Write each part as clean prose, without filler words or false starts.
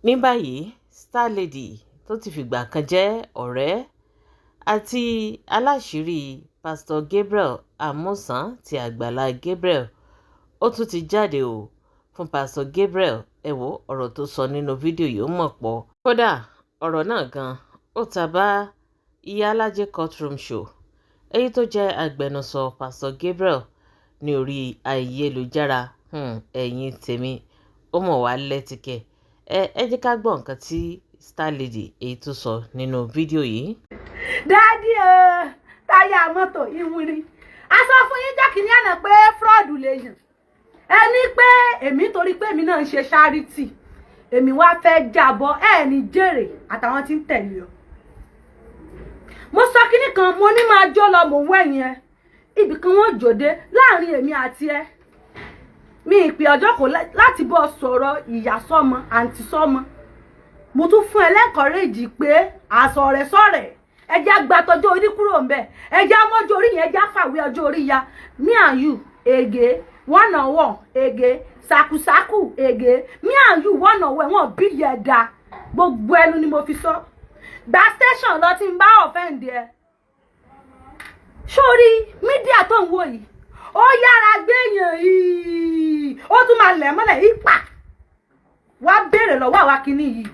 ní báyìí star lady tó ti fìgbà kan jẹ́ ọ̀rẹ́ àti aláṣírí pastor Gabriel Amusan ti Agbala Gabriel ó tún ti jáde o fún pastor Gabriel. Ẹ wo ọ̀rọ̀ tó sọ nínú fídíò yìí ó mọ̀ pọ̀, kódà ọ̀rọ̀ náà gan ó ta bá Iyalaje Courtroom show èyí tó jẹ́ agbẹnusọ pastor Gabriel ní orí ayélujára. Ẹ̀yin tèmi ó mọ̀ wá lẹ́tìkẹ́. Ẹ jẹ́ ká gbọ́ nǹkan tí star lady èyí tó sọ nínú fídíò yìí. Dádì táyà mọ́tò ìwúrí a sọ fún yín jákìní àná pé fraud lèèyàn ẹni pé èmi torí pé èmi náà ń ṣe charity èmi wá fẹ́ jábọ̀ ní jèrè àtàwọn tí ń tẹ̀lé ọ. mo sọ kíní kan mo ní máa jó lọ mò ń wẹ̀yìn ẹ ibì kan wọ́n jòdè láàrin èmi àti ẹ mi ìpè ọjọ́ kò láti bọ́ sọ̀rọ̀ ìyá sọ́mọ àǹtí sọ́mọ mo tún fún ẹ lẹ́kọ̀ọ́rẹ́jì pé àsọ̀rẹ́sọ̀rẹ́ ẹjẹ́ agbátọjọ́ orí kúrò ń bẹ̀ ẹjẹ́ amọ́jọ́ orí yẹn ẹjẹ́ àfàwé ọjọ́ orí ya me and you ege one on one ege sakusaku ege me and you one on one wọn bí yẹ da gbogbo ẹnu ni mo fi sọ gba station lọ tí n bá offend ẹ sórí mídíà tó ń wò yìí ó yára gbẹ̀yàn yìí ó tún máa lẹ̀ mọ́lẹ̀ ipa wá béèrè lọ́wọ́ àwa kìíní yìí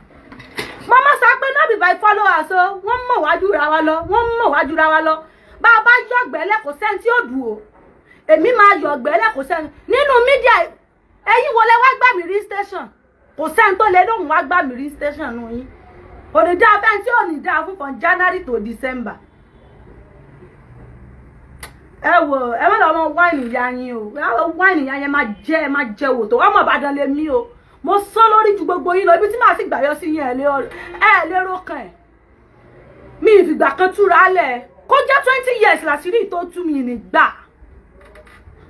mama sọ pé no be by followers o wọ́n mọ̀ wájú ra wa lọ wọ́n mọ̀ wájú ra wa lọ bá a bá yọ̀gbẹ́lẹ̀ kò sẹ́ni tí ó dùn o èmi máa yọ̀gbẹ́lẹ̀ kò sẹ́ni nínú mídíà ẹ̀yin wọlé wá gbà mí rí station kò sẹ́ni tó lè lóhùn wá gbà mí rí station nù yín òdìjà bẹ́ẹ̀ tí ò ní dáa fún from January to December ẹ wò ẹ má lọ ọmọ wáìnì ìyá yín o wáìnì ìyá yẹn máa jẹ wò tó ọmọ Ìbàdàn lè mí o mo sọ lórí ju gbogbo yín lọ ibi tí màá sì gbàyọ sí yín ẹ lérò kan ẹ mi ìfìgbà kan túra lẹ kó jẹ́ 20 years làṣírí tó tú mi nígbà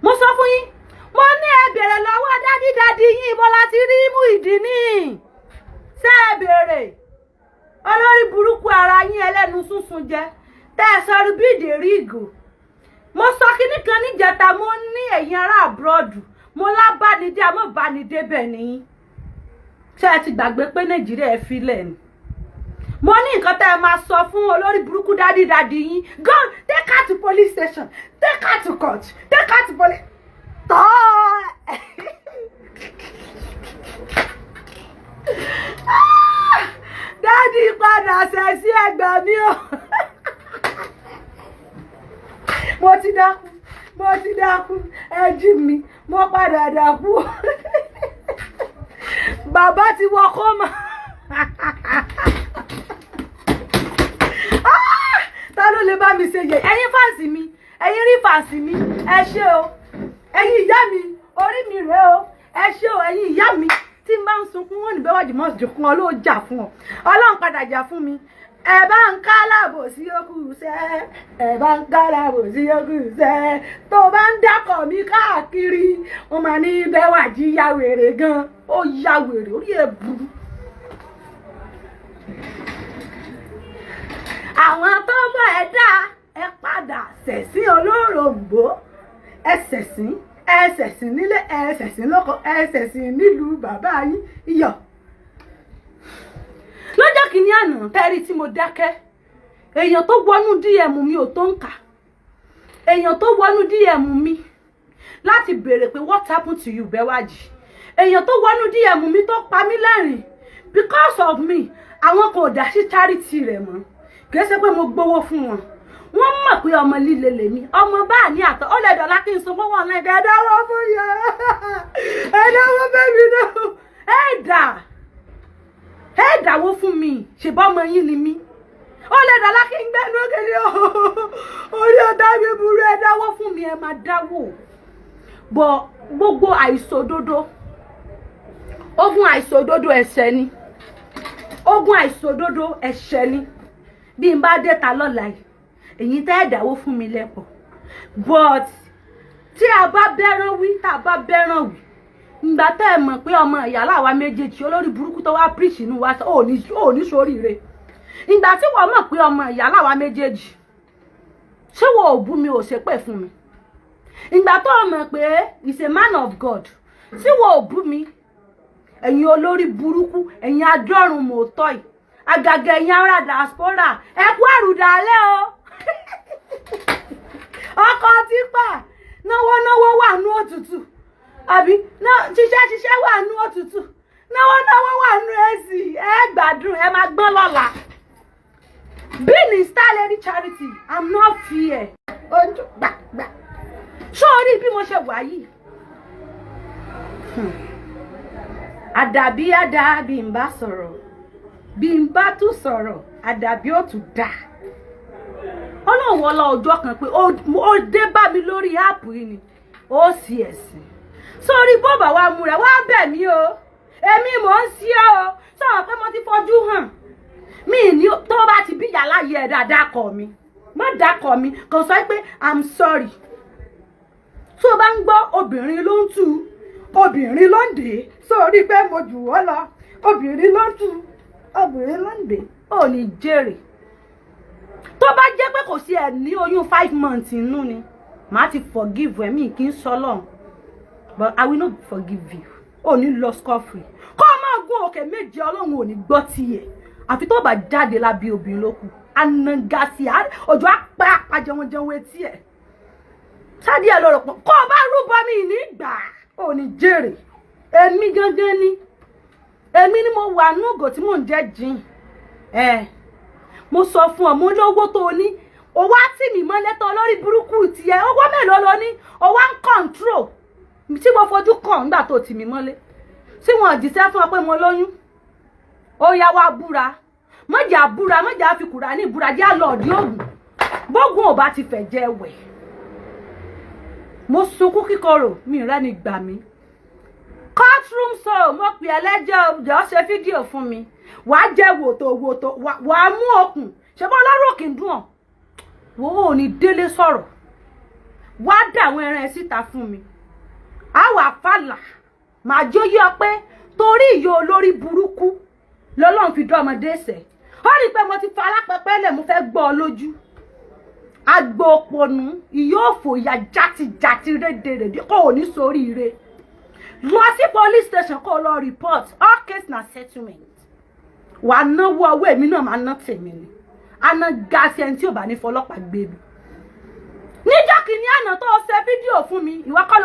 mo sọ fún yín mo ní ẹ bèrè lọ́wọ́ dádì yín ibo láti rí mú ìdí ní ṣé ẹ bèrè olórí burúkú ara yín ẹlẹ́nu súnsun jẹ tẹ́ ẹ sọ bí ìdèrí ìgò mo sọ kíní kan níjẹta mo ní ẹ̀yin ará àbúrọ̀dù mo lábánidé amóbánidé bẹ́ẹ̀ ni ṣé ẹ ti gbàgbé pé Nàìjíríà ẹ filẹ̀ ni mo ní nǹkan tẹ́ ẹ máa sọ fún olórí burúkú dádì yín go take her to police station take her to court take her to police tọ́ dádì padà ṣẹ̀ sí ẹgbẹ́ mi o mo ti dákú ẹ jí mi mo padà dákú bàbá ti wọ kọ́mà ta ló lè bá mi ṣe yẹ ẹ̀yin fáǹsì mi ẹ̀yin rí fáǹsì mi ẹ ṣé o ẹ̀yin ìyá mi orí mi rèé o ẹ ṣé o ẹ̀yin ìyá mi tí n bá ń sunkún wọn níbẹ̀ wájú mọ́ jùkún ọlọ́ọ̀ jà fún ọ ọlọ́run padà jà fún mi ẹ bá ń ká láàbò sí yókù sẹ́ ẹ bá ń ká láàbò sí yókù sẹ́ tó bá ń dákọ̀ mi káàkiri wọn máa ní Bẹ́wàjí ya wèrè gan ó ya wèrè orí ẹ̀ burú. àwọn tó mọ̀ ẹ́ dá ẹ padà ṣẹ̀sín olóròǹbó ẹ ṣẹ̀sín nílé ẹ ṣẹ̀sín lóko ẹ ṣẹ̀sín nílùú bàbá yín iyọ̀. lọ́jọ́ kìíní àná tẹ́rí tí mo dákẹ́ èèyàn tó wọnú DM mi ò tó ń kà èèyàn tó wọnú DM mi láti béèrè pé what happened to you Bẹ́wàjí èèyàn tó wọnú DM mi tó pa mí lẹ́rìn because of me àwọn kò dá sí charity rẹ̀ mọ́ kì í ṣe pé mo gbowó fún wọn wọ́n mọ̀ pé ọmọ líle lèmi ọmọ báà ní àtọ̀ ó lè dọ̀lá kí n sọ fún wọn náà ẹ̀dáwọ́ fún yà ẹ̀dáwọ́ bẹ́bí náà ẹ dáwó fún mi ṣèbọ́ ọmọ yín ni mí ó lè dọ̀lá kí n gbẹ́nu òkèlè orí ọ̀dà mi burú ẹ dáwó fún mi ẹ máa dáwó bọ̀ gbogbo àìṣòdodo ogun àìṣòdodo ẹ̀ṣẹ̀ ni ogun àìṣòdodo ẹ̀ṣẹ̀ ni bí n bá dé ta lọ́la yìí èyí tẹ́ ẹ dáwó fún mi lẹ́pọ̀ but tí a bá bẹ́ràn wí tá a bá bẹ́ràn wí ìgbà tẹ́ ẹ mọ̀ pé ọmọ ìyá láwa méjèèjì olórí burúkú tó wá preach inú wa ò ní sóríire ìgbà tí wọ́n mọ̀ pé ọmọ ìyá láwa méjèèjì ṣé wọ́n ò bú mi ò ṣépè fún mi ìgbà tó mọ̀ pé is a man of God tí wọ́n ò bú mi ẹ̀yin olórí burúkú ẹ̀yin adọ́run mòótọ́ yìí àgàgà ẹ̀yin ará diaspora ẹ kú àrùdálẹ́ o ọkọ̀ tipa náwó wà nú òtútù àbí ṣiṣẹ́ wà nú òtútù náwó wà nú èsì ẹ gbádùn ẹ máa gbọ́n lọ́la. Being in Star Lady Charity, I'm not fear. Sórí bí mo ṣe wà yìí. Àdàbí ń bá sọ̀rọ̀. Bí ń bá tún sọ̀rọ̀, àdàbí ó tún dà. Ọlọ́run wọlá ọjọ́ kan pé ó dé bá mi lórí áàpù yìí ni. Ó sì ẹ̀sìn. Sórí bọ́ọ̀bà wa múra, wá bẹ̀ mí o. Èmi mò ń sí o. Sọ̀rọ̀ pé mo ti fojú hàn. Mi ni tó bá ti bí yàrá yẹ dáadáa kọ mi má dákọ mi kò sọ pé I'm sorry tó bá ń gbọ́ obìnrin ló ń tú obìnrin ló ń dé sórí pé mo jù ọ́ lọ obìnrin ló ń tú obìnrin ló ń dé ò ní jèrè tó bá jẹ́ pé kò sí ẹ̀ ní oyún 5 months inú ni màá ti forgive ẹ̀ mi kì í sọ lọ́hùn but I will not forgive you ò ní lọ scot-free kó o máa gún òkè méje ọlọ́run ò ní gbọ́ tiẹ̀ àfi tó bá jáde lábí obìnrin ló kù anangasi òjò apá jẹun etí ẹ̀ sáde ẹ̀ lọ́rọ̀ pọ̀ kó o bá rúbọ mi ní ìgbà ò ní jèrè èmi gangan ni èmi ni mo wà núgò tí mò ń jẹ́ jìn mo sọ fún ọ mo lówó tó o ní o wá tì mí mọ́lẹ̀ tó lórí burúkú tiẹ̀ owó mélòó lo ní o wá ń control tí mo fojú kàn nígbà tó tì mí mọ́lẹ̀ tí wọ́n jíṣẹ́ fún ọ pé mo lóyún ó yá wá búra mọ́jà fi kùrà ní ìbúra jẹ́ àlọ́ọ̀dí ògùn bógun ò bá ti fẹ̀ jẹ́ wẹ̀ mo sunkún kíkorò mi rẹ́ ni gbà mí Courtroom so mo pè ẹlẹ́jọ́ jọ ṣe fídíò fún mi wàá jẹ́ wòtò wàá mú okùn ṣe bọ́ lọ́rọ̀ kì í dùn ọ́ wò ó ní délé sọ̀rọ̀ wàá dà àwọn ẹran ẹ síta fún mi àwa fàlà màá jóyè ọ pé torí ìyó olórí burúkú lọ́lọ́run fi dán ọmọdé ẹsẹ̀ ó rí i pé mo ti fa alápẹ̀pẹ̀ lẹ̀ mo fẹ́ gbọ́ ọ lójú agbo òpònú ìyóòfò ìyá játijàti rédèrèdè kò ò ní sórí ire lọ sí police station kó lọ report all case na settlement wàá náwó ọwọ́ èmi náà máa ná tèmi ni aná gáàsì ẹni tí ò bá ní fọlọ́pàá gbé mi níjọ́ kìíní àná tó ṣe fídíò fún mi ìwọ kọ́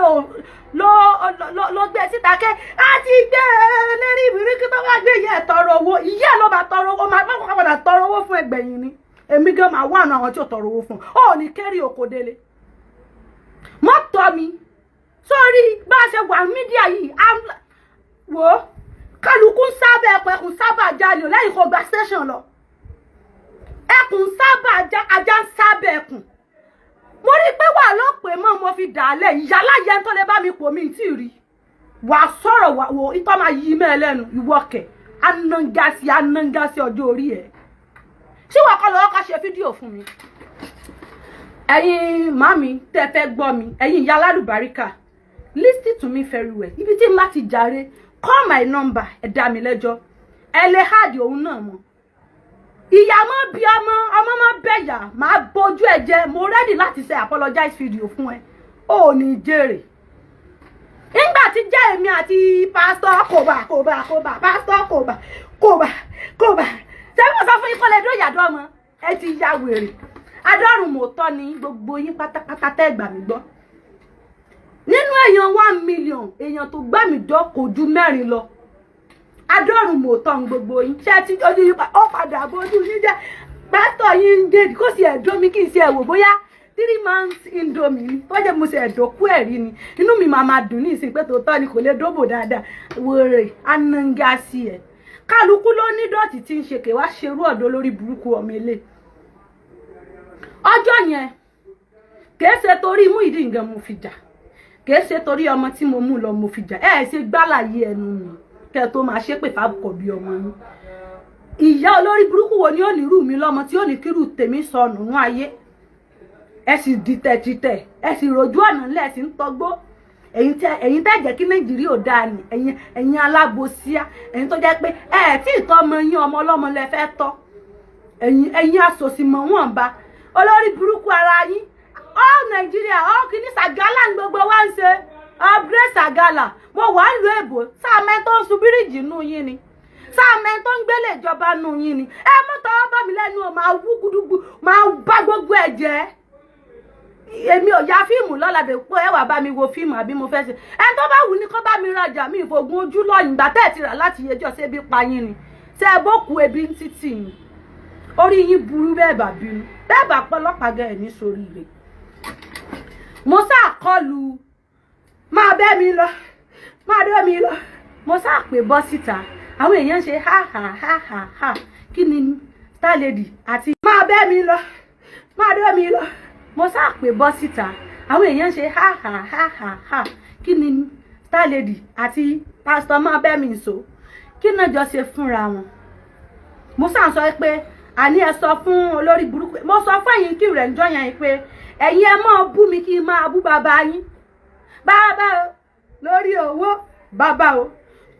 ló gbé síta kẹ́ àti gbé lérí ìbíríkì tó bá gbé yẹ tọrọ owó ìyá ló bá tọrọ owó máa bá padà tọrọ owó fún ẹgbẹ̀yìn ni èmi gan máa wà náà àwọn tí ò tọrọ owó fún ọ ní kẹ́rì òkò délé mọ́ tọ́ mi sórí bá a ṣe wà mídíà yìí wò ó kálukú ń sábà ẹkùn sábà jalè lẹ́yìn kó gba station lọ ẹkùn sábà ajá ń sábà ẹkùn mo rí pé wà lọ́pẹ́ mọ́ mo fi dà á lẹ̀ ìyálà yẹn tó lè bá mi pò mí tí rí wà sọ̀rọ̀ wà wò ìtọ́ máa yí mẹ́ lẹ́nu ìwọ́kẹ̀ anangasi ọjọ́ orí ẹ̀ tí wà kọ́ lọ́wọ́ ká ṣe fídíò fún mi ẹ̀yin màmí tẹ́ fẹ́ gbọ́ mi ẹ̀yin ìyá alálùbáríkà listen to me very well ibi tí n bá ti jàre call my number ẹ dá mi lẹ́jọ́ ẹ lè háàdì òun náà mọ́ ìyá mọ́ bí ọmọ mọ́ bẹ̀yà máa bójú ẹ jẹ mo ready láti ṣe apologize video fún ẹ ò ní jèrè nígbà tí jẹ́ èmi àti pásítọ̀ kòbà pásítọ̀ kòbà sẹ́wọ́n sọ fún ikọ́lẹ̀ dó yàdọ́ ọmọ ẹ ti ya wèrè adọ́rùn mòótọ́ ni gbogbo yín pátápátá tẹ́ gbà mí gbọ́ nínú èèyàn 1 million èèyàn tó gbà mí dọ́ kò ju 4 lọ adọ́rùn mòótọ́ ń gbogbo yín ṣé ti ojú yín ó padà bójú yín jẹ́ pásítọ̀ yín ń dé kó sì ẹ̀dọ́ mi kì í ṣe ẹ̀wò bóyá 3 months indomie ni tó jẹ́ mo ṣe ẹ̀dọ́kú ẹ̀rí ni inú mi máa dùn ní ìsìn pé tòótọ́ ni kò lè dóbò dáadáa wèrè anangasi ẹ̀ kálukú ló ní dọ̀tí tí ń ṣe kè wá ṣerú ọ̀dọ́ lórí burúkú ọmọ ilé ọjọ́ yẹn kìí ṣe torí mú ìdí nǹkan mo fi jà kìí ṣe torí ọmọ tí mo mú lọ mo fi jà ṣe gbálàyé ẹnu mi kẹ tó máa ṣépè fábùkọ̀ bí ọmọ yín ìyá olórí burúkú wo ni ó ní irú mi lọ́mọ tí ó ní kírù tèmi sọnù nú ayé ẹ sì dìtẹ̀ ẹ sì rojú ọ̀nà ńlẹ̀ ẹ sì ń tọgbó ẹ̀yin tẹ́ jẹ́ kí nàìjíríà ò dáa ni ẹ̀yin alábòsíà ẹ̀yin tó jẹ́ pé tí ìtọ́ ọmọ yín ọmọ ọlọ́mọ lẹ fẹ́ tọ́ ẹ̀yin asòsìmọ̀ wọn bá olórí burúkú ara yín all nàìjíríà all kìíní sàgálà ń gbogbo wá ń ṣe Grace Agala mo wà ń lo èbò sáà mẹ́ tó ń sun bíríìjì nù yín ni sáà mẹ́ tó ń gbélé ìjọba nù yín ni ẹ mú tọwọ́ bá mi lẹ́nu o máa wú gúdúgbù máa bá gbogbo ẹ̀ jẹ́ èmi ò ya fíìmù lọ́la dé pé ẹ wà bá mi wo fíìmù àbí mo fẹ́ ṣe ẹ tó bá wù ní kó bá mi rajà mi ìfògùn ojú lọ́yìn ìgbà tẹ́ ẹ̀ ti rà láti yẹjọ́ sí ebi pa yín ni ṣe ẹ bókù ebi ń títì ni orí yín burú bẹ́ẹ̀ bá bínú bẹ́ẹ̀ bá pọlọ́pàá gẹ̀ ẹ̀ ní sórí rẹ̀ mo sáà kọlu máa bẹ́ mi lọ máa dé mi lọ mo sáà pè bọ́ síta àwọn èèyàn ṣe ha ha ha ha ha kí ni star lady àti máa bẹ́ mi lọ máa dé mi lọ mo sáà pè bọ́ síta àwọn èèyàn ṣe ha ha ha ha ha kí ni star lady àti pastor máa bẹ́ mi so kí náà jọ ṣe fúnra wọn mo sáà sọ pé àní ẹ sọ fún olórí burúkú mo sọ fún ẹ̀yin kí rẹ̀ ń jọ yẹn pé ẹ̀yin ẹ máa bú mi kí n máa bú bàbá yín bàbá o lórí owó bàbá o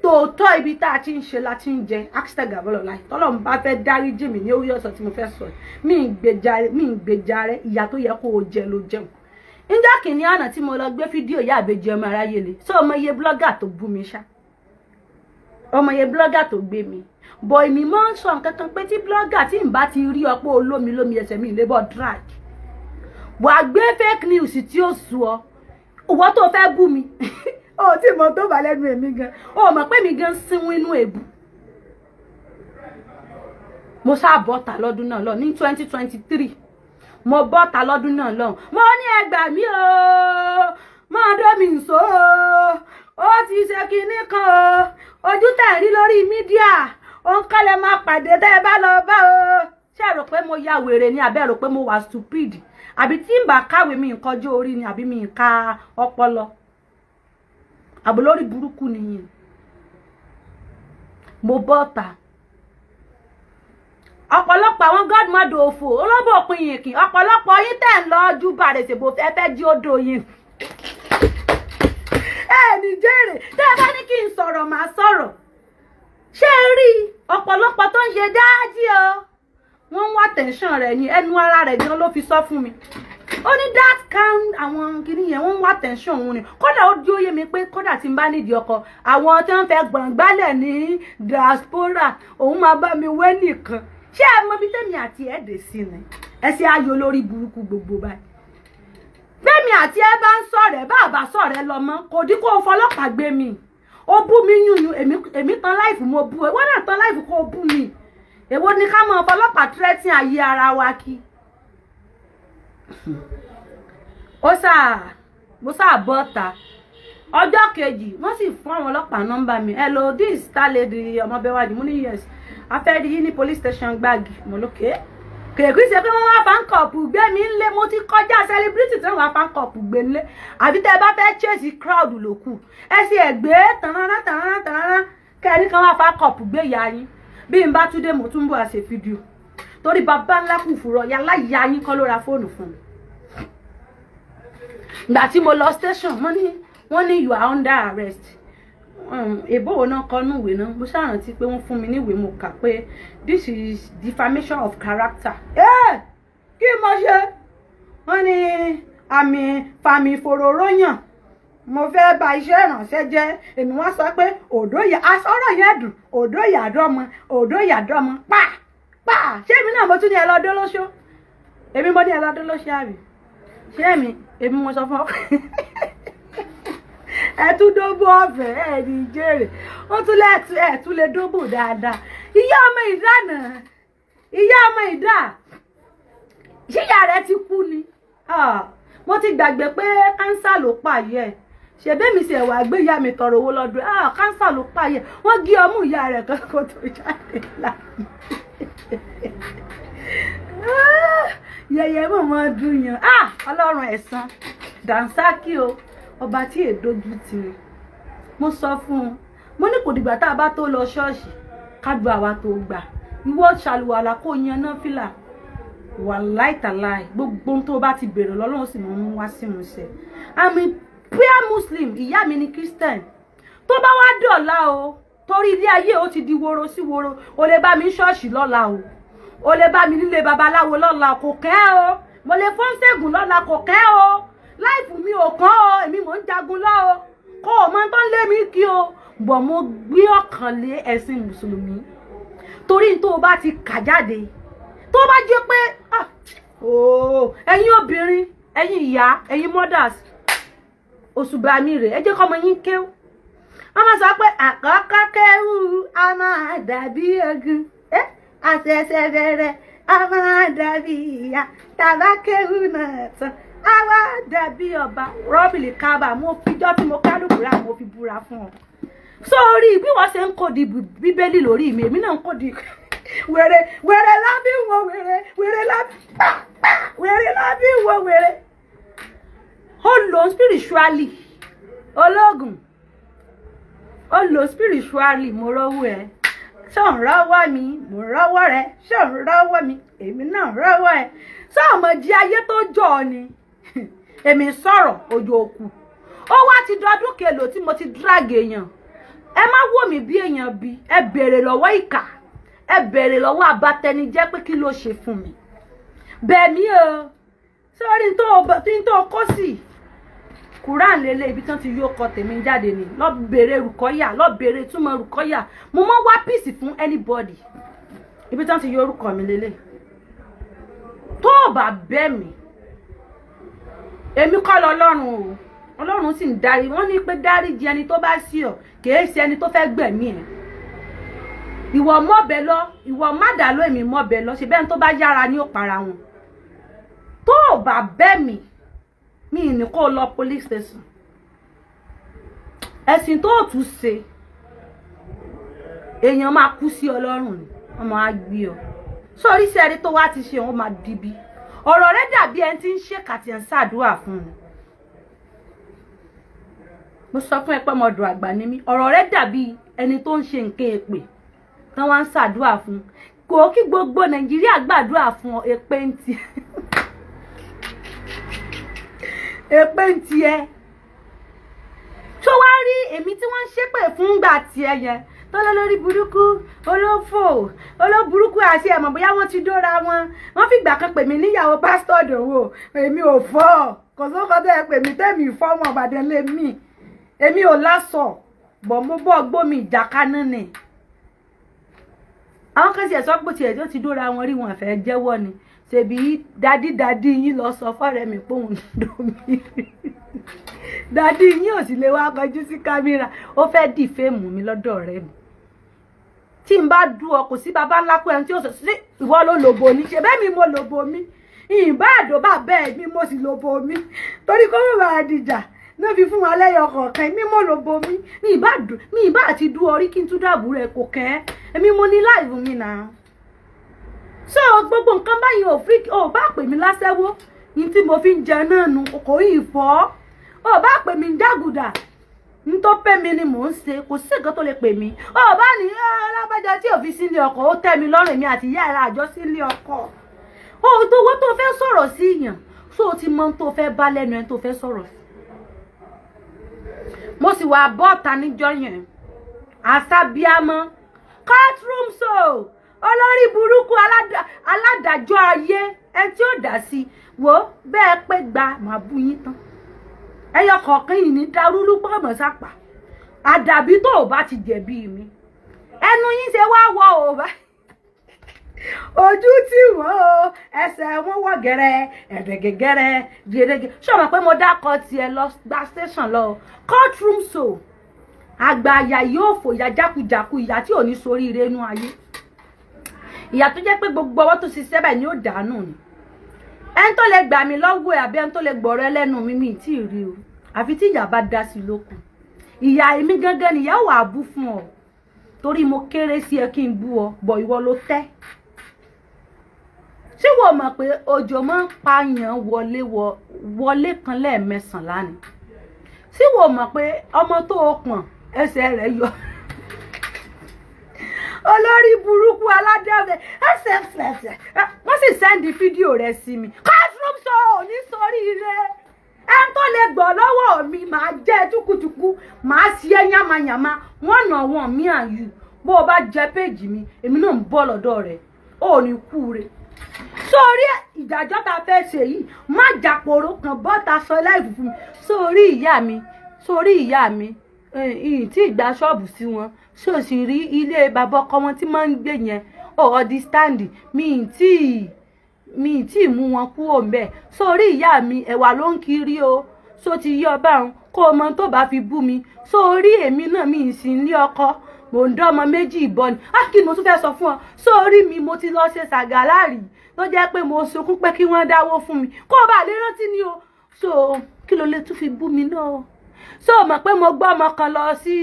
tòótọ́ ibi tá a ti ń ṣe la ti ń jẹ Agbala Gabriel láì tọ́lọ́run bá fẹ́ dáríjì mí ní orí ọ̀sán tí mo fẹ́ sọ mí ń gbèjà rẹ ìyà tó yẹ kó o jẹ ló jẹun níjọ́ kìíní àná tí mo lọ gbé fídíò ìyá àbèjì ọmọ aráyé le ṣé ọmọ iye blọ́gà tó bú mi ṣá ọmọ iye blọ́gà tó gbé mi bọ̀ èmi máa ń sọ nǹkan kan pé tí blọ́gà tí n bá ti rí ọpọ́ olómi lómi ẹsẹ̀ mi lébọ̀ drag wà gbé fake news tí ó sú ọ òwò tó fẹ́ bú mi ó tí mo tó bá lẹ́nu èmi gan ó mọ̀ pé mi gan sínwó inú èbú mo sá bọ́ta lọ́dún náà lọ ní 2023 mo bọ́ta lọ́dún náà lọ mo ní ẹ gbà mí o máa dó mi nsọ ó ti ṣe kinní kan o ojú tẹ̀ rí lórí mídíà òun kọ́lẹ̀ máa pàdé tẹ́ ẹ bá lọ bá o ṣé rò pé mo ya wèrè ni àbẹ́ rò pé mo wà stupid àbí tí n bá kàwé mi nǹkan ojú orí ni àbí mi nǹka ọpọlọ àbò lórí burúkú nìyẹn mo bọ́ta ọ̀pọ̀lọpọ̀ àwọn godmother òfò olóbò òpin yìí kì ọ̀pọ̀lọpọ̀ yín tẹ̀ ń lọ ojú bàrẹ̀ ṣèbò fẹ́fẹ́ jí ó dò yín ní jèrè tẹ́ ẹ bá ní kí n sọ̀rọ̀ màá sọ̀rọ̀ ṣé ẹ rí ọ̀pọ̀lọpọ̀ tó ń ṣe dáájí o wọ́n ń wá tẹ̀sán rẹ̀ ní ẹnu ara rẹ̀ gan ló fi sọ fún mi ó ní that can àwọn kìíní yẹn wọ́n ń wá tẹ̀sán òun ni kódà ó dí ó yé mi pé kódà tí n bá nídìí ọkọ àwọn tí wọ́n fẹ́ gbọ̀ngbálẹ̀ ní diaspora òun máa bá mi wé nìkan ṣé ẹ mọ bí tèmi àti ẹ̀ dé sí ni ẹ ṣe ayọ̀ lórí burúkú gbogbo báyìí bẹ́ẹ̀mi àti ẹ bá ń sọ̀rẹ́ bá àbá sọ̀rẹ́ lọ mọ́ kò dín kó o fọlọ́pàá gbé mi ó bú mi yúnyún èmi tán láìfù mo bú ẹ wọ́n náà tán láìfù kó o bú mi èwo ni ká mọ fọlọ́pàá tírẹ́tì ayé ara wa kí mo sáà bọ́ta ọjọ́ kejì wọ́n sì fún àwọn ọlọ́pàá nọ́mbà mi hello this star lady ọmọbẹ́wájú mo ní yes afẹ́rí yìí ní police station gbági mo lókè kèkú ṣe pé wọ́n wá fáńkọ̀pù gbé mi ńlé mo ti kọjá celebrity tí wọ́n wá fáńkọ̀pù gbé ńlé àbí tẹ́ ẹ bá fẹ́ chase crowd lókù ẹ sì ẹ̀ gbé tànánà kẹ́ni kan wá fáńkọ̀pù gbé ìyá yín bí n bá tún dé mo tún bọ̀ àṣẹ fídíò torí bàbá ńlá kù fúrọ̀ yálà ìyá yín kọ́ ló ra fóònù fún mi. ìgbà tí mo lọ station wọ́n ní you are under arrest èbó wo náà kọ́ núwèé náà mo ṣàrántí pé wọ́n fún mi níwèé mo kà pé this is defamation of character. kí mo ṣe wọ́n ní àmì fàmì ìfòròròyàn mo fẹ́ bà iṣẹ́ ìrànṣẹ́ jẹ́ èmi wá sọ pé òdó yà asọ́rọ̀ yẹn dùn òdó yàdọ́mọ pa ṣé èmi náà mo tún ní ẹ lọ́dọ́ lóṣó èmi mo ní ẹ lọ́dọ́ lóṣó àbí ṣé èmi mo sọ fún ọ ẹ tún dóbò ọ̀fẹ́ ẹ ní jèrè wọ́n tún ẹ tún lè dóbò dáadáa ìyá ọmọ ìdá ṣíyà rẹ ti kú ni mo ti gbàgbé pé kánsà ló pààyẹ ṣèbémi sì ẹwà gbé ìyá mi tọrọ owó lọ́dún kánsà ló pààyẹ wọ́n gé ọmú ìyá rẹ̀ kan kó tó jáde láàyè yẹyẹ mọ̀ mọ́ dùn yàn ọlọ́run ẹ̀san dànsákì o ọba tí èdójú ti rìn mo sọ fún un mo ní kò dìgbà tá a bá tó lọ ṣọ́ọ̀ṣì kádùá wa tó gbà ìwọ ṣàlùwàlà kó yan náà fìlà wàláì tàláì gbogbo tó bá ti bèrè lọ́lọ́run sì mọ̀ ń wá sí ìmúṣẹ àmì prayer muslim ìyá mi ni christian tó bá wá dọ̀la o torí ilé ayé ó ti di woro sí woro o lè bá mi ṣọ́ọ̀ṣì lọ́la o lè bá mi nílé babaláwo lọ́la kò kẹ́ o mo lè fọ́n ṣègùn lọ́la kò kẹ́ o láìfù mi ò kàn o èmi mò ń jagun lọ o kó o mọ tó ń lé mi kí o bọ̀ mo gbé ọkàn lé ẹ̀sìn mùsùlùmí torí tó o bá ti kà jáde tó bá jẹ́ pé ẹ̀yin obìnrin ẹ̀yin ìyá ẹ̀yin mothers òṣùbà mi rè ẹ jẹ́ kọ́mọ yín kéwú wọ́n máa sọ pé àkọ́kọ́ kéwú a máa dàbí ogun àṣẹ̀ṣẹ̀ bẹ̀rẹ̀ a máa dàbí ìyá tàbá kéwú náà tán a wá dàbí ọba rọ́bìlì kábà mo fijọ́ tí mo kálukúra mo fi búra fún ọ sórí bí wọ́n ṣe ń kódi bíbélì lórí mi èmi náà ń kódi wèrè lábí wo wèrè lábí wo wèrè ó lò spiritually ológun ó lò spiritually mo rọ́wọ́ ẹ ṣé ò ń rọ́wọ́ mi mo rọ́wọ́ rẹ ṣé ò ń rọ́wọ́ mi èmi náà rọ́wọ́ ẹ ṣé ọmọ jí ayé tó jọ ọ ni èmi sọ̀rọ̀ ojú òkú ó wá ti dọdún kelo tí mo ti drag èèyàn ẹ má wò mí bí èèyàn bí ẹ béèrè lọ́wọ́ ìkà ẹ béèrè lọ́wọ́ abatẹnijẹ́ pé kí ló ṣe fún mi bẹ́ẹ̀ mi o sórí tó kó sí Quran lele ibi tán ti yóò kọ tèmi jáde ni lọ béèrè rùkọ́yà lọ béèrè túmọ̀ rùkọ́yà mo mọ́ wá peace fún anybody ibi tán ti yóò rúkọ mi lele tó bá bẹ́ mi èmi kọ́ lọ́lọ́run o Ọlọ́run sì ń darí wọ́n ní pé dáríjì ẹni tó bá sí ọ kìí ṣe ẹni tó fẹ́ gbẹ̀mí ẹ̀ ìwọ mọ́bẹ lọ ìwọ má dà ló èmi mọ́bẹ lọ ṣe bẹ́ẹ̀ tó bá yára ní ó para wọn tó bá bẹ́ mi ní kó lọ police station ẹ̀sìn tó tún ṣe èèyàn máa kú sí Ọlọ́run ni wọ́n máa gbé ọ sórí sí ẹni tó wá ti ṣe wọ́n máa dìbí ọ̀rọ̀ rẹ̀ dàbí ẹni tí ń ṣèkàtì ẹ̀ ń ṣàdúrà fún un mo sọ fún ẹ pé ọmọdún àgbà ni mí ọ̀rọ̀ rẹ̀ dàbí ẹni tó ń ṣe nǹkan èpè tán wá ń ṣàdúrà fún kò kí gbogbo Nàìjíríà gbàdúrà fún èpè ń ti èpè ń ti ẹ tó wá rí èmi tí wọ́n ń ṣépè fún gbà tiẹ̀ yẹn tó lọ lórí burúkú olófò olóburúkú àti ẹ̀mọ̀ bóyá wọ́n ti dóra wọ́n fìgbà kan pè mí níyàwó pásítọ̀ Dòwò èmi ò fọ́ kò sóko bẹ́ẹ̀ pè mí tẹ́mi ìfọ́ wọn Ìbàdàn lé mi èmi ò lásọ bọ̀ mo bọ́ gbómi ìjàkaná ni àwọn kan sì ẹ̀ sọ́pọ̀ tiẹ̀ tó ti dóra wọn rí wọn fẹ́ jẹ́wọ́ ni ṣèbí dádì yín lọ sọ fọ́rẹ́ mi pé òun domi dádì yín ò sì lè wá kọjú sí kámẹ́rà ó fẹ́ dì fèmù mi lọ́dọ̀ ọ̀rẹ́ mi tí n bá dú ọ kò sí baba ńlá pé ẹni tí ó sọ sí ìwọ ló lòbò ní ṣe bẹ́ẹ̀ mi mo lòbò mi ìbá àdóbà bẹ́ẹ̀ mi mo sì lòbò mi torí kó mọ̀ bá dìjà náà fi fún wa lẹ́yọ kọ̀ọ̀kan mi mo lòbò mi mi ìbá àti dú orí kí n tún dàbú rẹ̀ kò kẹ́ èmi mo ní láìvù mi náà so gbogbo nǹkan báyìí ò bá pè mí láṣẹ́wó ní tí mo fi ń jẹ náà nu kò yìí fọ́ ò bá pè mí jágùdà ní tó pè mí ni mò ń ṣe kò sí nǹkan tó lè pè mí ò bá ní alábàjá tí ò fi sílé ọkọ ó tẹ́ mi lọ́rùn mi àti ìyá ẹ̀rọ àjọ sílé ọkọ ohun tó wọ́n tó fẹ́ sọ̀rọ̀ sí yàn so o ti mọ ohun tó fẹ́ bá lẹ́nu ẹ̀ tó fẹ́ sọ̀rọ̀ sí mo sì wà bọ́ọ̀ta níjọ́ yẹn àṣàbíàmọ́ courtroom so olórí burúkú aládàjọ́ ayé ẹ tí ó dá sí wo bẹ́ẹ̀ pé gba màá bú yín tán ẹyọ kọ̀ọ̀kan yìí ní darúlú pọ̀mọ́ sápà àdàbí tó o bá ti jẹ̀bi mi ẹnu yín ṣe wá wọ ò bá ojú tí wọ́n o ẹsẹ̀ wọn wọ̀ gẹ̀rẹ́ ẹ̀rẹ̀gẹ̀gẹ̀rẹ̀ gẹ̀rẹ́gẹ̀ ṣọ̀mọ̀ pé mo dákọ̀ tiẹ̀ lọ gba station lọ courtroom so àgbà àyà yóò fòyà jákujàku ìyá tí ò ní soríire inú ayé ìyá tó jẹ́ pé gbogbo ọwọ́ tó ṣiṣẹ́ báyìí ni ó dànù ni ẹni tó lè gbà mí lọ́wọ́ ẹ̀ àbí ẹni tó lè gbọ̀rọ̀ ẹlẹ́nu mi tí ì rí o àfi tí ìyá bá dá sí lókun ìyá èmi gangan nìyá wà bú fún ọ torí mo kéré sí ẹ kí n bú ọ bọ̀ ìwọ ló tẹ́ ṣé wọ́n mọ̀ pé òjò máa ń pààyàn wọlé kan lẹ́ẹ̀mẹsàn lánàá ṣé wọ́n mọ̀ pé ọmọ tó o pọ̀n ẹsẹ̀ rẹ̀ yọ olórí burúkú aládàbẹ ẹsẹ̀ fẹ̀fẹ̀ wọ́n sì sẹ́ndì fídíò rẹ̀ sí mi courtroom so ní sórí ire ẹn tó lè gbọ́ lọ́wọ́ mi máa jẹ́ túkùtùkù máa ṣe é yánmayànmá wọ́n nà wọ́n mí àyù bó o bá jẹ péjì mi èmi náà ń bọ̀ lọ́dọ̀ rẹ̀ ó ní kú re sórí ìdájọ́ ta fẹ́ ṣe yìí má jàpòrò kan bọ́ta sọ láìfù fún mi sórí ìyá mi sórí ìyá mi tí ìgbà ṣọ́ọ̀bù sí wọn ṣó sì rí ilé bàbá ọkọ wọn tí máa ń gbé yẹn understand mi tí mú wọn kúrò ńbẹ̀ sórí ìyá mi ẹ̀wà ló ń kiri o so ti yí ọba òun kó o mọ tó bá fi bú mi sórí èmi náà mi sì ń lé ọkọ mò ń dọ́mọ méjì ìbọn ni kí ni mo tún fẹ́ sọ fún ọ sórí mi mo ti lọ ṣe ṣàgàláàrì ló jẹ́ pé mo sunkún pé kí wọ́n dáwó fún mi kó o bá lè rántí ni o so kí ló lè tún fi bú mi náà o so mọ̀ pé mo gbọ́ ọmọ kan lọ sí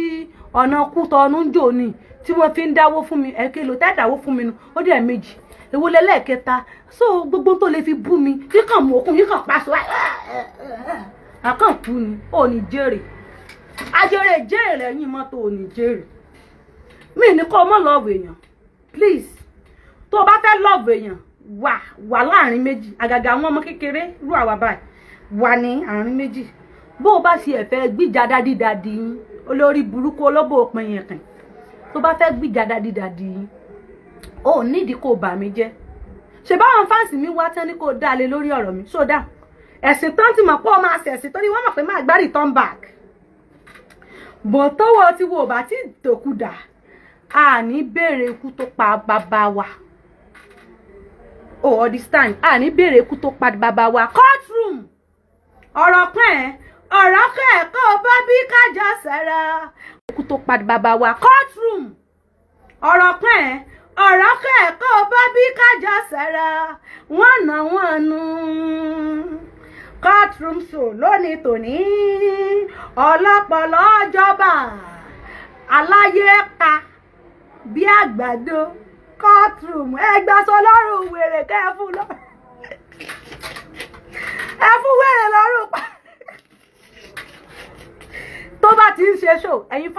ọ̀nà Kútọ̀nù jò ní tí wọ́n fi ń dáwó fún mi ẹ̀kẹ́ ló tẹ́ dáwó fún mi nu ó dẹ̀ méjì èwo lẹ́lẹ́kẹta so gbogbo tó lè fi bú mi kíkàn mú okùn kíkàn pàṣẹ àkànkú ni ò ní jèrè ajẹrẹ jèrè lẹ́yìn mọ́tò ò ní jèrè mi ní kó mọ́ lọ́ọ̀bù èèyàn please tó o bá fẹ́ lọ́ọ̀bù èèyàn wà láàrin méjì àgàgà àwọn ọmọ kékeré rú àwa báyìí wà ní àárín méjì bó o bá ṣe ẹ̀fẹ́ gbìjà dádídádì yín olórí burúkú olóbò òpin yẹn kàn tó bá fẹ́ gbìjà dádídádì yín ó nídìí kó bà mí jẹ́ ṣe báwọn fáǹsì mi wá tán ní kó dá lé lórí ọ̀rọ̀ mi sódà ẹ̀sìn tán ti mọ̀ pé ó máa ṣẹ̀sìn torí wọ́n mọ̀ pé máa gbá return back bọ̀ tọ́wọ́ tí wo bá ti tòkù dà a ní béèrè ikú tó pa bàbá wa understand a ní béèrè ikú tó pa bàbá wa courtroom ọ̀rọ̀ kan kó o bá bí kájà sẹ́ra ikú tó pa bàbá wa courtroom ọ̀rọ̀ kan kó o bá bí kájà sẹ́ra wọ́n nù courtroom show lónìí tòní ọlọ́pọlọ jọba aláyé pa bí àgbàdo courtroom ẹgbàsọ lọ́rùn wèrè kẹfún lọ ẹfún wèrè lọ́rùn pa tó bá ti ń ṣe show ẹ̀yin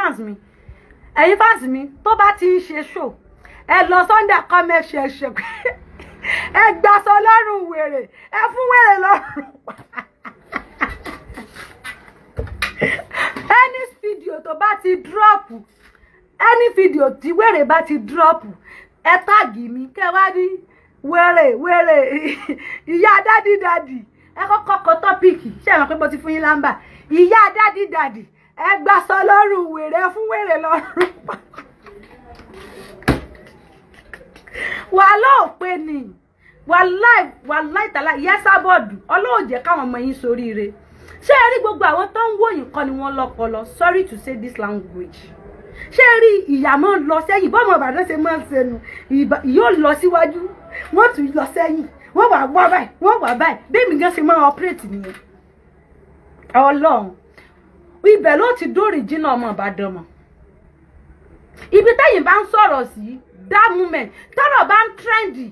fans mi tó bá ti ń ṣe show ẹ lọ Sunday comment ṣẹṣẹ ẹgbàsọ lọ́rùn wèrè ẹfún wèrè lọ́rùn pa any video tó bá ti drop any video tí wèrè bá ti drop ẹ táàgì mi kẹ wá ní wèrè ìyá dádì ẹ kọ́kọ́ kọ tọ́pìkì ṣé ẹ mọ̀ pé mo ti fún yín lámbà ìyá dádì ẹ gbà sọ lọ́rùn wèrè fún wèrè lọ́rùn pa wà lóòpé ni wàláì tàlà ìyá sábọ̀dù ọlọ́ọ̀jẹ̀ káwọn ọmọ yín soríire ṣé ẹ rí gbogbo àwọn tó ń wòyìn kọ́ ni wọ́n lọ́pọlọ sorry to say this language ṣé ẹ rí ìyá máa ń lọ sẹ́yìn bọ́ọ̀mù Ìbàdàn ṣe máa ń ṣẹnu yóò lọ síwájú wọ́n tún lọ sẹ́yìn wọ́n wà báyìí bí mi gan ṣe máa operate nìyẹn Ọlọ́run ibẹ̀ ló ti dórí jìnnà ọmọ Ìbàdàn mọ̀ ibi tẹ́yìn bá ń sọ̀rọ̀ sí that moment tọ́rọ̀ bá ń trendy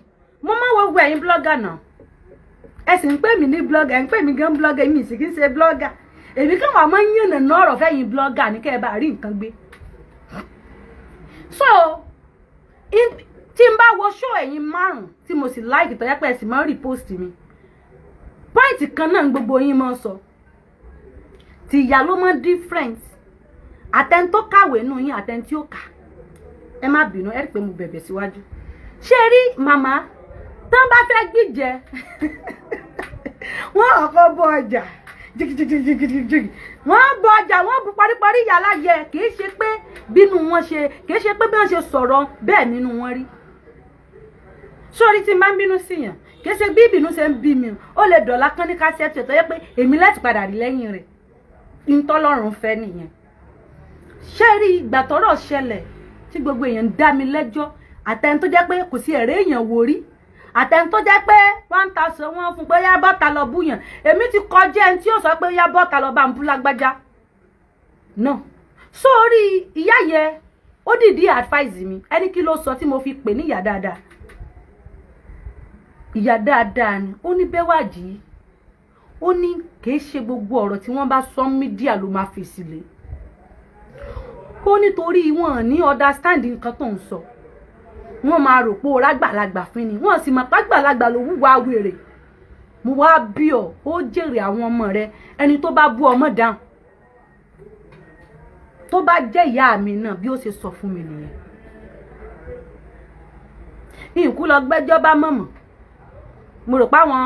mo máa wo gbogbo ẹ̀yin blogger náà ẹ sì ń pè mí ní blogger ẹ ń pè mí gan blogger mi sì kì í ṣe blogger èmi kàn wà máa ń yànnà náà ọ̀rọ̀ fẹ́yìn blogger ní kẹ́ ẹ bá rí nǹkan gbé so tí n bá wo show ẹ̀yin márùn tí mo sì like tó yẹ pé ẹ sì máa ń repost mi point kan náà gbogbo yín máa sọ ti ìyá ló mọ different àtẹn tó kàwé nù yín àtẹn tí ó kà ẹ má bínú ẹ rí pé mo bẹ̀bẹ̀ síwájú ṣé rí màmá tán bá fẹ́ gbìjẹ wọ́n ọkọ̀ bọ ọjà jìgìjìgìjìgì wọ́n bọ ọjà wọ́n bu paríparí Iyalaje kì í ṣe pé bínú wọn ṣe kì í ṣe pé bí wọ́n ṣe sọ̀rọ̀ bẹ́ẹ̀ nínú wọn rí sórí tí n bá ń bínú síyàn kì í ṣe bí ìbínú ṣe ń bí mi ó lè dọ̀la kán ní kásẹ̀tì tó yẹ pé èmi láti padà rí lẹ́yìn rẹ̀ ntọ́lọ́run fẹ́ nìyẹn ṣé rí ìgbà tọ́rọ̀ ṣẹlẹ̀ tí gbogbo èèyàn ń dá mi lẹ́jọ́ àtẹni tó jẹ́ pé kò sí ẹ̀rẹ́ èèyàn wò rí àtẹni tó jẹ́ pé 1000 wọ́n fún pé yá bọ́ta lọ búyàn èmi ti kọjá ẹni tí yóò sọ pé yá bọ́ta lọ bá ń bú lágbájá náà sórí ìyá yẹ ó dìdí advice mi ẹni kí ló sọ tí mo fi pè ní ìyá dáadáa ni ó ní Bẹ́wàjí ó ní kìí ṣe gbogbo ọ̀rọ̀ tí wọ́n bá sọ mídíà ló máa fi sílẹ̀ ó nítorí wọn ní understanding nǹkan tó ń sọ wọ́n máa rò pé rágbàlagbà fún ni wọ́n sì mọ̀ pàgbàlagbà ló wúwa wèrè mo wá bí ọ ó jèrè àwọn ọmọ rẹ ẹni tó bá bú ọmọ dáhùn tó bá jẹ́ ìyá mi náà bí ó ṣe sọ fún mi nìyẹn ìkú lọ gbẹ́jọ́ bá mọ̀mọ́ mo rò pé àwọn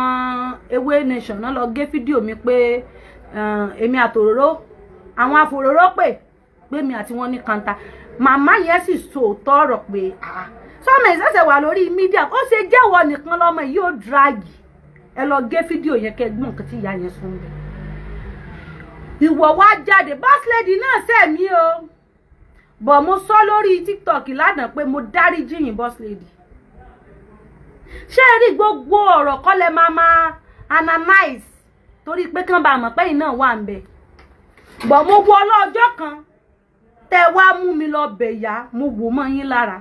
ewé nation náà lọ gé fídíò mi pé èmi àtòróró àwọn afòróró pè mi àti wọn ní kanta màmá yẹn sì sòótọ́ ọ̀rọ̀ pé sọmọ ìṣẹ̀ṣẹ̀ wà lórí mídíà ó ṣe jẹ́wọ́ nìkan lọ́mọ yìí ó dragi ẹ lọ gé fídíò yẹn kẹ́ gbọ́n nǹkan tí ìyá yẹn sún bẹ́ẹ̀. ìwọ wá jáde boss lady náà sẹ́mi o bọ̀ mo sọ lórí TikTok lánàá pé mo dáríjì yín boss lady. ṣé ẹ rí gbogbo ọ̀rọ̀ kọ́ lẹ máa analyze torí pé kán bá mọ̀ pé iná wà ń bẹ̀. bọ̀ mo wo ọlọ́jọ́ kan tẹ wá mú mi lọ bẹ̀yà mo wò mọ́ yín lára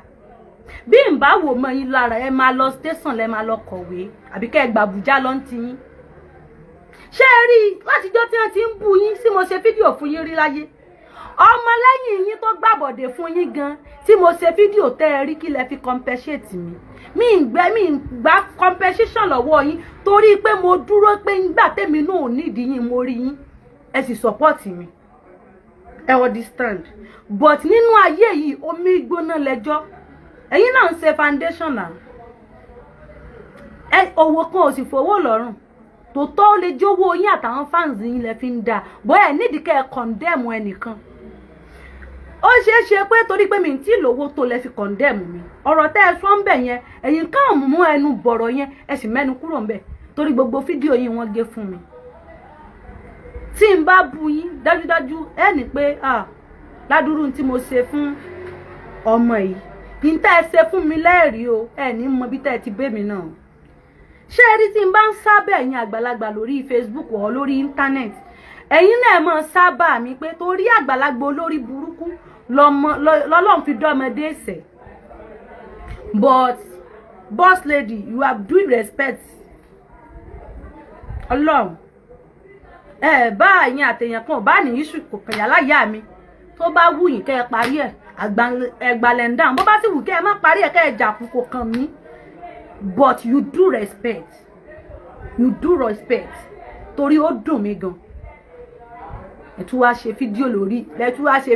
bí n bá wò mọ́ yín lára ẹ máa lọ station lẹ máa lọ kọ̀wé àbí kẹ́ ẹ gba Àbújá lọ ń ti yín. ṣé ẹ rí látijọ́ tí wọ́n ti ń bú yín sí mo ṣe fídíò fún yín rí láyé ọmọ lẹ́yìn yín tó gbàbọ̀dé fún yín gan tí mo ṣe fídíò tẹ́ ẹ rí kí lẹ fi compensate mi ń gbà compensation lọ́wọ́ yín torí pé mo dúró pé ńgbà tèmi náà nídìí yín mo rí yín ẹ sì support mi ẹ understand but nínú ayé yìí omi gbóná lẹ́jọ́ ẹ̀yin náà ń ṣe foundation náà owó kan ò sì fowó lọ́rùn tòótọ́ ó lè jówó yín àtàwọn fans yín lẹ fi ń dà bọ́ ẹ̀ nídìí kẹ́ ẹ condemn ẹnìkan ó ṣeé ṣe pé torí pé mi tí lówó tó lẹ fi condemn mi ọ̀rọ̀ tẹ́ ẹ sọ ń bẹ̀ yẹn ẹ̀yin kàn mú ẹnu bọ̀rọ̀ yẹn ẹ sì mẹ́nu kúrò ń bẹ̀ torí gbogbo fídíò yín wọ́n gé fún mi tí n bá bu yín dájúdájú ẹ ní pé ládùúrú tí mo ṣe fún ọmọ yìí bí n tẹ́ ẹ ṣe fún mi lẹ́ẹ̀rí o ẹ ní mọ bí tẹ́ ẹ ti bẹ́ mi náà. ṣé ẹ rí tí n bá ń sábà ẹ̀yin àgbàlagbà lórí Facebook ọ̀ lórí internet ẹ̀yin náà mọ̀ sábà mi pé torí àgbàlagbà olórí burúkú lọ́lọ́run fi dọ́mọdé ẹ̀sẹ̀ but boss lady you have due respect ọlọ́run bá ẹ̀yin àtẹ̀yàn kan bá ní iṣu kò kàn yálà ìyá mi tó bá wù yín kẹ́ ẹ parí ẹ̀ ẹgbàlẹ̀ndàn bó bá sì wù kẹ́ ẹ má parí ẹ̀ kẹ́ ẹ jà kò kàn mí but you do respect torí ó dùn mí gan ẹ tún wá ṣe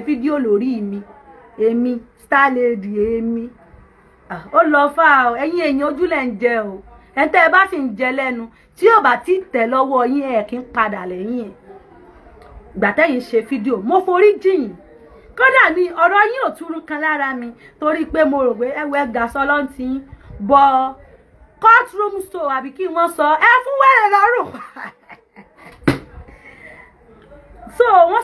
fídíò lórí mi èmi star lady èmi ó lọ fà ọ ẹ̀yin èèyàn ojúlẹ̀ ń jẹ o ẹ̀ tẹ́ ẹ bá sì ń jẹ lẹ́nu tí ò bá ti tẹ̀ lọ́wọ́ yín ẹ̀ kí ń padà lẹ́yìn ẹ̀ ìgbà tẹ́yìn ṣe fídíò mo forí jìyìn kódà ní ọ̀rọ̀ yín ò túrú kan lára mi torí pé mo rò pé ẹwẹ́ gàṣọ lọ́ntì yín bọ́ courtroom show àbí kí wọ́n sọ ẹ fún wẹ́rẹ̀ lọ́rùn so wọ́n